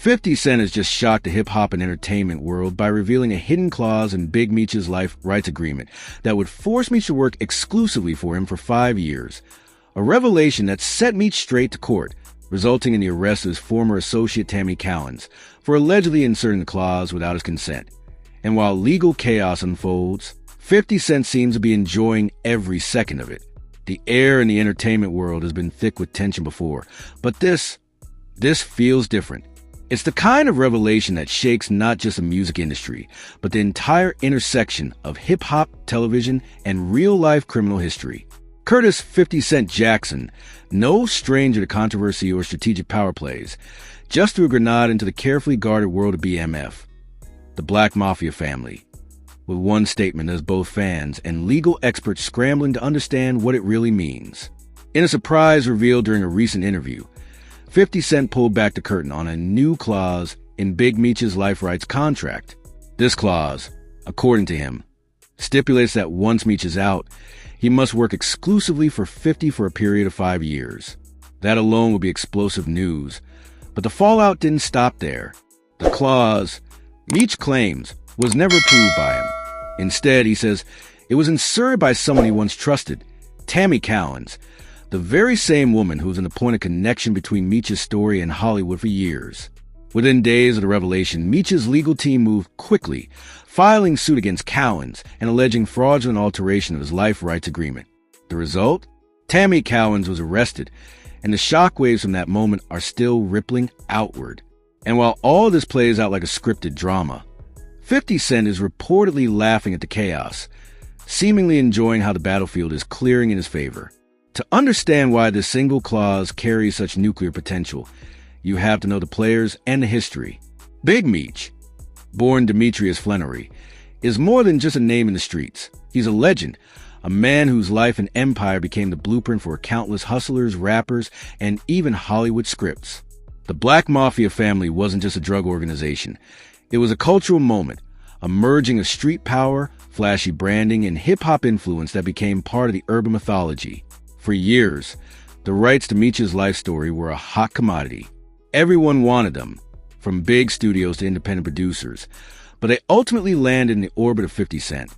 50 Cent has just shocked the hip-hop and entertainment world by revealing a hidden clause in Big Meech's life rights agreement that would force Meech to work exclusively for him for 5 years. A revelation that set Meech straight to court, resulting in the arrest of his former associate Tammy Cowins for allegedly inserting the clause without his consent. And while legal chaos unfolds, 50 Cent seems to be enjoying every second of it. The air in the entertainment world has been thick with tension before, but this feels different. It's the kind of revelation that shakes not just the music industry, but the entire intersection of hip-hop, television, and real-life criminal history. Curtis 50 Cent Jackson, no stranger to controversy or strategic power plays, just threw a grenade into the carefully guarded world of BMF, the Black Mafia Family, with one statement as both fans and legal experts scrambling to understand what it really means. In a surprise reveal during a recent interview, 50 Cent pulled back the curtain on a new clause in Big Meech's life rights contract. This clause, according to him, stipulates that once Meech is out, he must work exclusively for 50 for a period of 5 years. That alone would be explosive news. But the fallout didn't stop there. The clause, Meech claims, was never approved by him. Instead, he says, it was inserted by someone he once trusted, Tammy Cowins, the very same woman who was in the point of connection between Meech's story and Hollywood for years. Within days of the revelation, Meech's legal team moved quickly, filing suit against Cowins and alleging fraudulent alteration of his life rights agreement. The result? Tammy Cowins was arrested, and the shockwaves from that moment are still rippling outward. And while all this plays out like a scripted drama, 50 Cent is reportedly laughing at the chaos, seemingly enjoying how the battlefield is clearing in his favor. To understand why this single clause carries such nuclear potential, you have to know the players and the history. Big Meech, born Demetrius Flannery, is more than just a name in the streets. He's a legend, a man whose life and empire became the blueprint for countless hustlers, rappers, and even Hollywood scripts. The Black Mafia Family wasn't just a drug organization. It was a cultural moment, a merging of street power, flashy branding, and hip-hop influence that became part of the urban mythology. For years, the rights to Meech's life story were a hot commodity. Everyone wanted them, from big studios to independent producers, but they ultimately landed in the orbit of 50 Cent,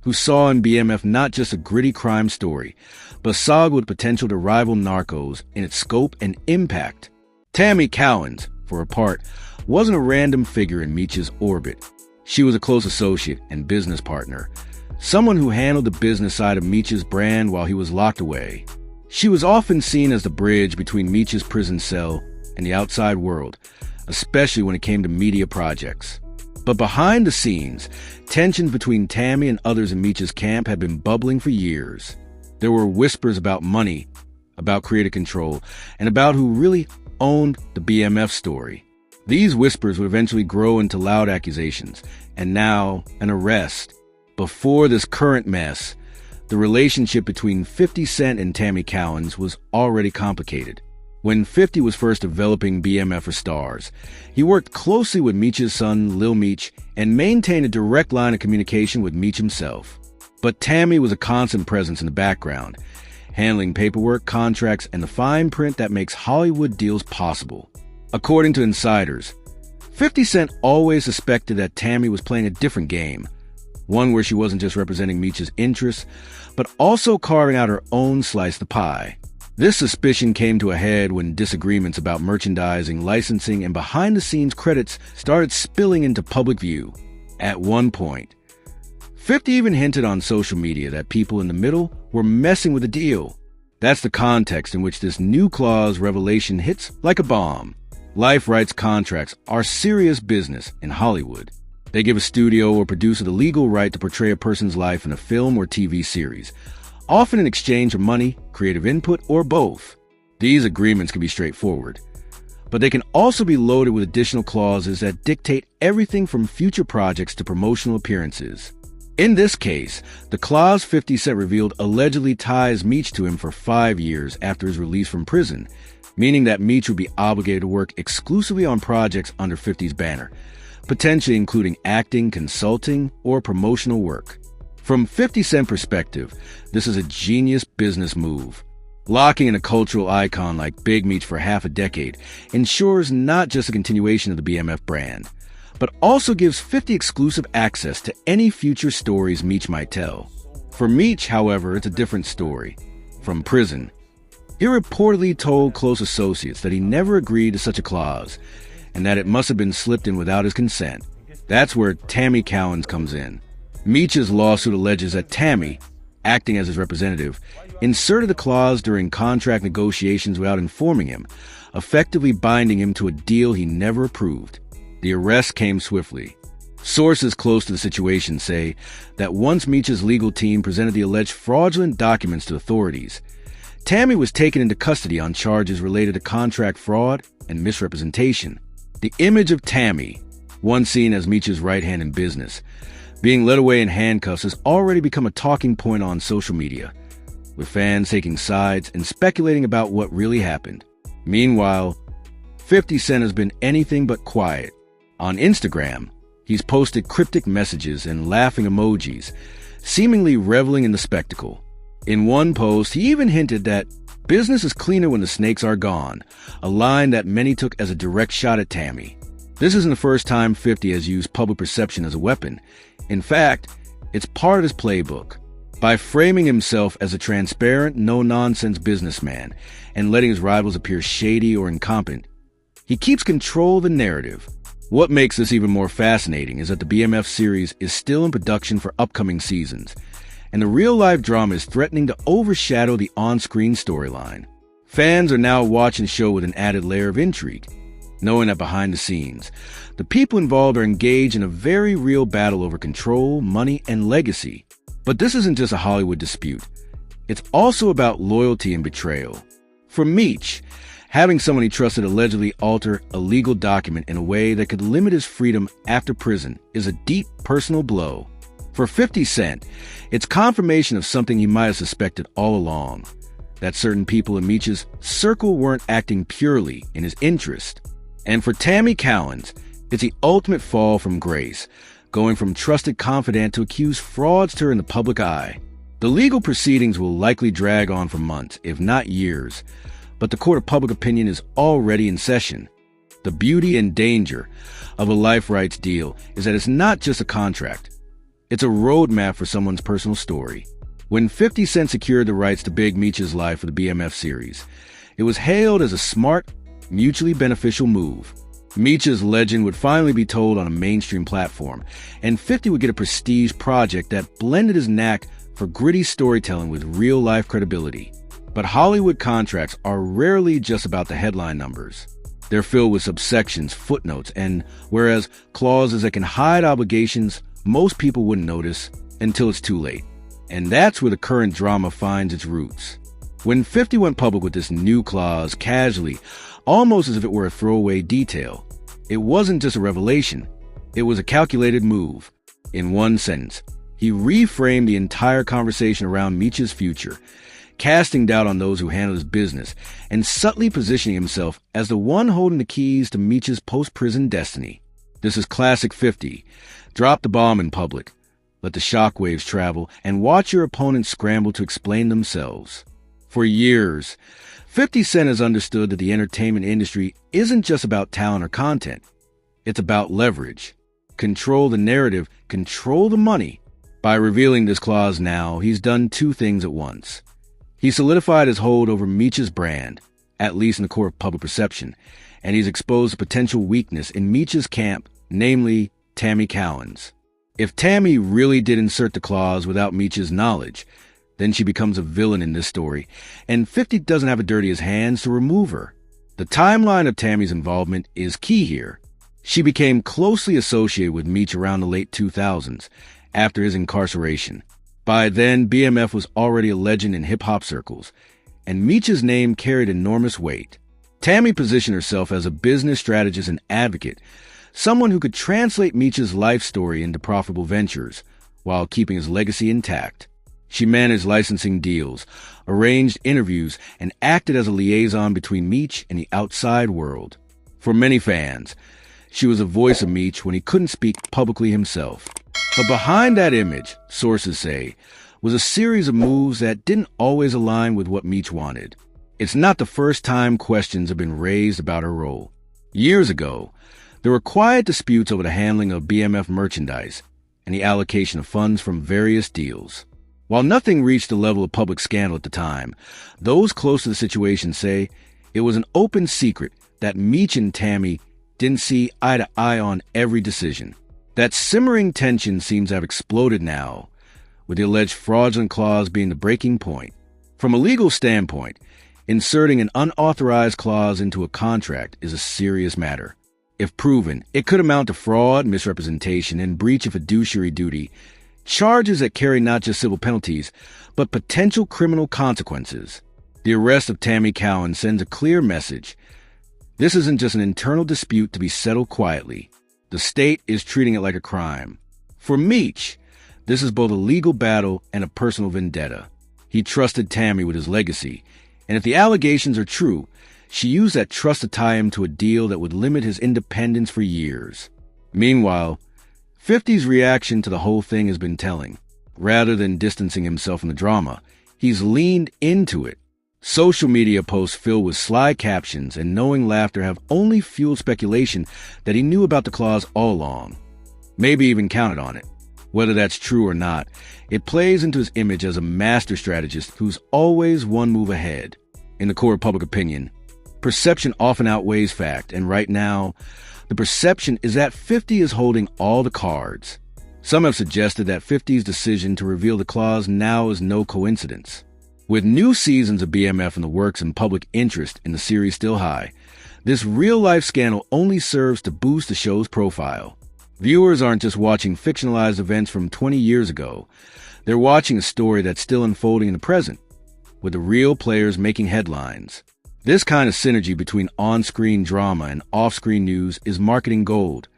who saw in BMF not just a gritty crime story, but a saga with potential to rival Narcos in its scope and impact. Tammy Cowins, for her part, wasn't a random figure in Meech's orbit. She was a close associate and business partner, someone who handled the business side of Meech's brand while he was locked away. She was often seen as the bridge between Meech's prison cell and the outside world, especially when it came to media projects. But behind the scenes, tensions between Tammy and others in Meech's camp had been bubbling for years. There were whispers about money, about creative control, and about who really owned the BMF story. These whispers would eventually grow into loud accusations, and now an arrest. Before this current mess, the relationship between 50 Cent and Tammy Cowins was already complicated. When 50 was first developing BMF for Stars, he worked closely with Meech's son, Lil Meech, and maintained a direct line of communication with Meech himself. But Tammy was a constant presence in the background, handling paperwork, contracts, and the fine print that makes Hollywood deals possible. According to insiders, 50 Cent always suspected that Tammy was playing a different game, one where she wasn't just representing Meech's interests, but also carving out her own slice of the pie. This suspicion came to a head when disagreements about merchandising, licensing, and behind-the-scenes credits started spilling into public view. At one point, 50 even hinted on social media that people in the middle were messing with the deal. That's the context in which this new clause revelation hits like a bomb. Life rights contracts are serious business in Hollywood. They give a studio or producer the legal right to portray a person's life in a film or TV series, often in exchange for money, creative input, or both. These agreements can be straightforward, but they can also be loaded with additional clauses that dictate everything from future projects to promotional appearances. In this case, the clause 50 Cent revealed allegedly ties Meech to him for 5 years after his release from prison, meaning that Meech would be obligated to work exclusively on projects under 50's banner, potentially including acting, consulting, or promotional work. From 50 Cent perspective, this is a genius business move. Locking in a cultural icon like Big Meech for half a decade ensures not just a continuation of the BMF brand, but also gives 50 exclusive access to any future stories Meech might tell. For Meech, however, it's a different story. From prison, he reportedly told close associates that he never agreed to such a clause, and that it must have been slipped in without his consent. That's where Tammy Cowins comes in. Meech's lawsuit alleges that Tammy, acting as his representative, inserted the clause during contract negotiations without informing him, effectively binding him to a deal he never approved. The arrest came swiftly. Sources close to the situation say that once Meech's legal team presented the alleged fraudulent documents to authorities, Tammy was taken into custody on charges related to contract fraud and misrepresentation. The image of Tammy, once seen as Meech's right hand in business, being led away in handcuffs has already become a talking point on social media, with fans taking sides and speculating about what really happened. Meanwhile, 50 Cent has been anything but quiet. On Instagram, he's posted cryptic messages and laughing emojis, seemingly reveling in the spectacle. In one post, he even hinted that business is cleaner when the snakes are gone, a line that many took as a direct shot at Tammy. This isn't the first time 50 has used public perception as a weapon. In fact, it's part of his playbook. By framing himself as a transparent, no-nonsense businessman and letting his rivals appear shady or incompetent, he keeps control of the narrative. What makes this even more fascinating is that the BMF series is still in production for upcoming seasons, and the real-life drama is threatening to overshadow the on-screen storyline. Fans are now watching the show with an added layer of intrigue, knowing that behind the scenes, the people involved are engaged in a very real battle over control, money, and legacy. But this isn't just a Hollywood dispute. It's also about loyalty and betrayal. For Meech, having someone he trusted allegedly alter a legal document in a way that could limit his freedom after prison is a deep personal blow. For 50 Cent, it's confirmation of something he might have suspected all along, that certain people in Meech's circle weren't acting purely in his interest. And for Tammy Cowins, it's the ultimate fall from grace, going from trusted confidant to accused fraudster in the public eye. The legal proceedings will likely drag on for months, if not years, but the court of public opinion is already in session. The beauty and danger of a life rights deal is that it's not just a contract. It's a roadmap for someone's personal story. When 50 Cent secured the rights to Big Meech's life for the BMF series, it was hailed as a smart, mutually beneficial move. Meech's legend would finally be told on a mainstream platform, and 50 would get a prestige project that blended his knack for gritty storytelling with real-life credibility. But Hollywood contracts are rarely just about the headline numbers. They're filled with subsections, footnotes, and whereas clauses that can hide obligations most people wouldn't notice until it's too late. And that's where the current drama finds its roots. When 50 went public with this new clause casually, almost as if it were a throwaway detail, it wasn't just a revelation, it was a calculated move. In one sentence, he reframed the entire conversation around Meech's future, casting doubt on those who handled his business and subtly positioning himself as the one holding the keys to Meech's post-prison destiny. This is classic 50. Drop the bomb in public, let the shockwaves travel, and watch your opponents scramble to explain themselves. For years, 50 Cent has understood that the entertainment industry isn't just about talent or content. It's about leverage. Control the narrative, control the money. By revealing this clause now, he's done two things at once. He solidified his hold over Meech's brand, at least in the court of public perception, and he's exposed a potential weakness in Meech's camp, namely Tammy Cowins. If Tammy really did insert the clause without Meech's knowledge, then she becomes a villain in this story, and 50 doesn't have to dirty his hands to remove her. The timeline of Tammy's involvement is key here. She became closely associated with Meech around the late 2000s, after his incarceration. By then, BMF was already a legend in hip-hop circles, and Meech's name carried enormous weight. Tammy positioned herself as a business strategist and advocate, someone who could translate Meech's life story into profitable ventures, while keeping his legacy intact. She managed licensing deals, arranged interviews, and acted as a liaison between Meech and the outside world. For many fans, she was a voice of Meech when he couldn't speak publicly himself. But behind that image, sources say, was a series of moves that didn't always align with what Meech wanted. It's not the first time questions have been raised about her role. Years ago, there were quiet disputes over the handling of BMF merchandise and the allocation of funds from various deals. While nothing reached the level of public scandal at the time, those close to the situation say it was an open secret that Meech and Tammy didn't see eye to eye on every decision. That simmering tension seems to have exploded now, with the alleged fraudulent clause being the breaking point. From a legal standpoint, inserting an unauthorized clause into a contract is a serious matter. If proven, it could amount to fraud, misrepresentation, and breach of fiduciary duty, charges that carry not just civil penalties, but potential criminal consequences. The arrest of Tammy Cowins sends a clear message. This isn't just an internal dispute to be settled quietly. The state is treating it like a crime. For Meech, this is both a legal battle and a personal vendetta. He trusted Tammy with his legacy, and if the allegations are true, she used that trust to tie him to a deal that would limit his independence for years. Meanwhile, 50's reaction to the whole thing has been telling. Rather than distancing himself from the drama, he's leaned into it. Social media posts filled with sly captions and knowing laughter have only fueled speculation that he knew about the clause all along. Maybe even counted on it. Whether that's true or not, it plays into his image as a master strategist who's always one move ahead. In the court of public opinion, perception often outweighs fact, and right now, the perception is that 50 is holding all the cards. Some have suggested that 50's decision to reveal the clause now is no coincidence. With new seasons of BMF in the works and public interest in the series still high, this real-life scandal only serves to boost the show's profile. Viewers aren't just watching fictionalized events from 20 years ago. They're watching a story that's still unfolding in the present, with the real players making headlines. This kind of synergy between on-screen drama and off-screen news is marketing gold,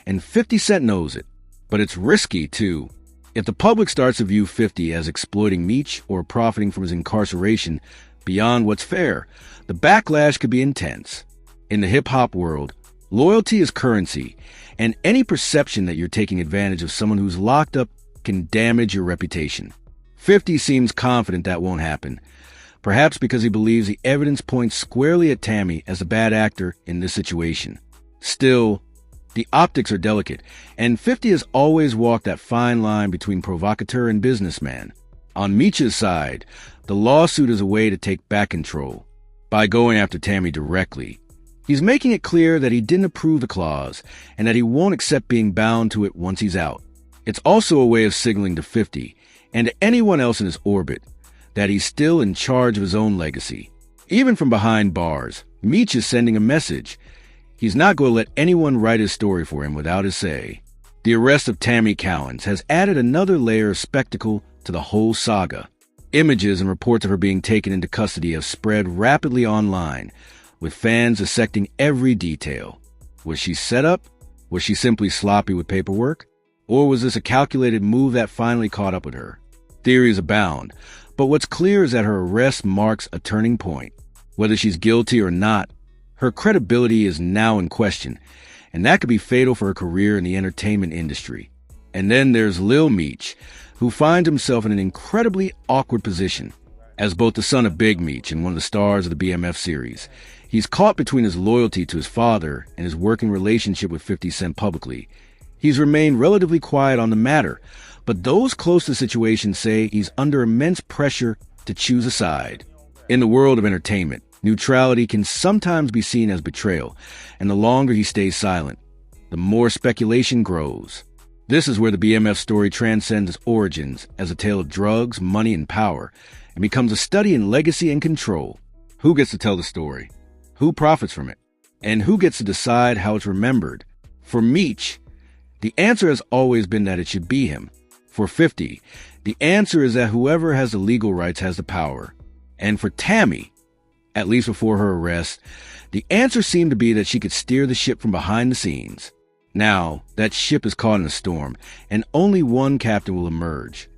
and 50 Cent knows it. But it's risky, too. If the public starts to view 50 as exploiting Meech or profiting from his incarceration beyond what's fair, the backlash could be intense. In the hip-hop world, loyalty is currency, and any perception that you're taking advantage of someone who's locked up can damage your reputation. 50 seems confident that won't happen, perhaps because he believes the evidence points squarely at Tammy as a bad actor in this situation. Still, the optics are delicate, and 50 has always walked that fine line between provocateur and businessman. On Meech's side, the lawsuit is a way to take back control. By going after Tammy directly, he's making it clear that he didn't approve the clause and that he won't accept being bound to it once he's out. It's also a way of signaling to 50 and to anyone else in his orbit that he's still in charge of his own legacy. Even from behind bars, Meech is sending a message. He's not going to let anyone write his story for him without his say. The arrest of Tammy Cowins has added another layer of spectacle to the whole saga. Images and reports of her being taken into custody have spread rapidly online, with fans dissecting every detail. Was she set up? Was she simply sloppy with paperwork? Or was this a calculated move that finally caught up with her? Theories abound, but what's clear is that her arrest marks a turning point. Whether she's guilty or not, her credibility is now in question, and that could be fatal for her career in the entertainment industry. And then there's Lil Meech, who finds himself in an incredibly awkward position. As both the son of Big Meech and one of the stars of the BMF series, he's caught between his loyalty to his father and his working relationship with 50 Cent publicly. He's remained relatively quiet on the matter, but those close to the situation say he's under immense pressure to choose a side. In the world of entertainment, neutrality can sometimes be seen as betrayal, and the longer he stays silent, the more speculation grows. This is where the BMF story transcends its origins as a tale of drugs, money, and power, and becomes a study in legacy and control. Who gets to tell the story? Who profits from it? And who gets to decide how it's remembered? For Meech, the answer has always been that it should be him. For 50, the answer is that whoever has the legal rights has the power. And for Tammy, at least before her arrest, the answer seemed to be that she could steer the ship from behind the scenes. Now, that ship is caught in a storm, and only one captain will emerge.